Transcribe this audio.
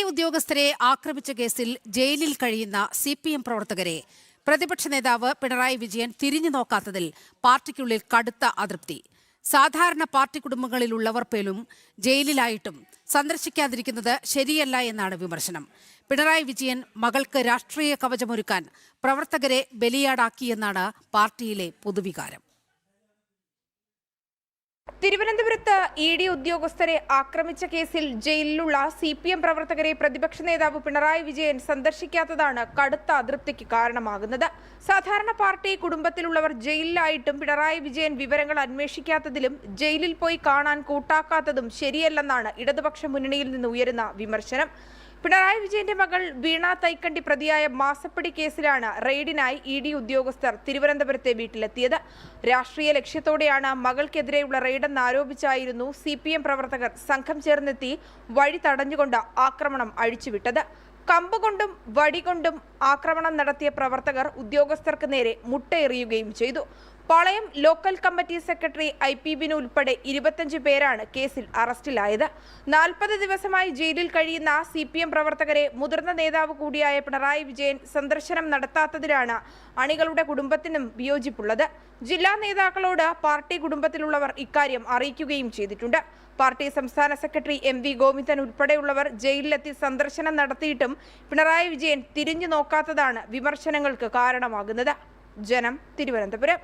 ഉദ്യോഗസ്ഥരെ ആക്രമിച്ച കേസിൽ ജയിലിൽ കഴിയുന്ന CPM പ്രവർത്തകരെ പ്രതിപക്ഷ നേതാവ് പിണറായി വിജയൻ തിരിഞ്ഞു നോക്കാത്തതിൽ പാർട്ടിക്കുള്ളിൽ കടുത്ത അതൃപ്തി. സാധാരണ പാർട്ടി കുടുംബങ്ങളിലുള്ളവർ പോലും ജയിലിലായിട്ടും സന്ദർശിക്കാതിരിക്കുന്നത് ശരിയല്ല എന്നാണ് വിമർശനം. പിണറായി വിജയൻ മകൾക്ക് രാഷ്ട്രീയ കവചമൊരുക്കാൻ പ്രവർത്തകരെ ബലിയാടാക്കിയെന്നാണ് പാർട്ടിയിലെ പൊതുവികാരം. തിരുവനന്തപുരത്ത് ED ഉദ്യോഗസ്ഥരെ ആക്രമിച്ച കേസിൽ ജയിലിലുള്ള CPM പ്രവർത്തകരെ പ്രതിപക്ഷ നേതാവ് പിണറായി വിജയൻ സന്ദർശിക്കാത്തതാണ് കടുത്ത അതൃപ്തിക്ക് കാരണമാകുന്നത്. സാധാരണ പാർട്ടി കുടുംബത്തിലുള്ളവർ ജയിലിലായിട്ടും പിണറായി വിജയൻ വിവരങ്ങൾ അന്വേഷിക്കാത്തതിലും ജയിലിൽ പോയി കാണാൻ കൂട്ടാക്കാത്തതും ശരിയല്ലെന്നാണ് ഇടതുപക്ഷ മുന്നണിയിൽ നിന്ന് ഉയരുന്ന വിമർശനം. പിണറായി വിജയന്റെ മകൾ വീണ തൈക്കണ്ടി പ്രതിയായ മാസപ്പടി കേസിലാണ് റെയ്ഡിനായി ED ഉദ്യോഗസ്ഥർ തിരുവനന്തപുരത്തെ വീട്ടിലെത്തിയത്. രാഷ്ട്രീയ ലക്ഷ്യത്തോടെയാണ് മകൾക്കെതിരെയുള്ള റെയ്ഡെന്ന് ആരോപിച്ചായിരുന്നു CPM പ്രവർത്തകർ സംഘം ചേർന്നെത്തി വഴി തടഞ്ഞുകൊണ്ട് ആക്രമണം അഴിച്ചുവിട്ടത്. കമ്പുകൊണ്ടും വടികൊണ്ടും ആക്രമണം നടത്തിയ പ്രവർത്തകർ ഉദ്യോഗസ്ഥർക്ക് നേരെ മുട്ടയെറിയുകയും ചെയ്തു. Palayam local committee secretary IP Binu ഉൾപ്പെടെ 25 പേരാണ് കേസിൽ അറസ്റ്റിലായത്. 40 ദിവസമായി ജയിലിൽ കഴിയുന്ന CPM പ്രവർത്തകരെ മുതിർന്ന നേതാവ് കൂടിയായ പിണറായി വിജയൻ സന്ദർശനം നടത്താത്തതിലാണ് അണികളുടെ കുടുംബത്തിനും വിയോജിപ്പുള്ളത്. ജില്ലാ നേതാക്കളോട് പാർട്ടി കുടുംബത്തിലുള്ളവർ ഇക്കാര്യം അറിയിക്കുകയും ചെയ്തിട്ടുണ്ട്. പാർട്ടി സംസ്ഥാന സെക്രട്ടറി MV ഗോവിന്ദൻ ഉൾപ്പെടെയുള്ളവർ ജയിലിലെത്തി സന്ദർശനം നടത്തിയിട്ടും പിണറായി വിജയൻ തിരിഞ്ഞു നോക്കാത്തതാണ് വിമർശനങ്ങൾക്ക് കാരണമാകുന്നത്. ജനം, തിരുവനന്തപുരം.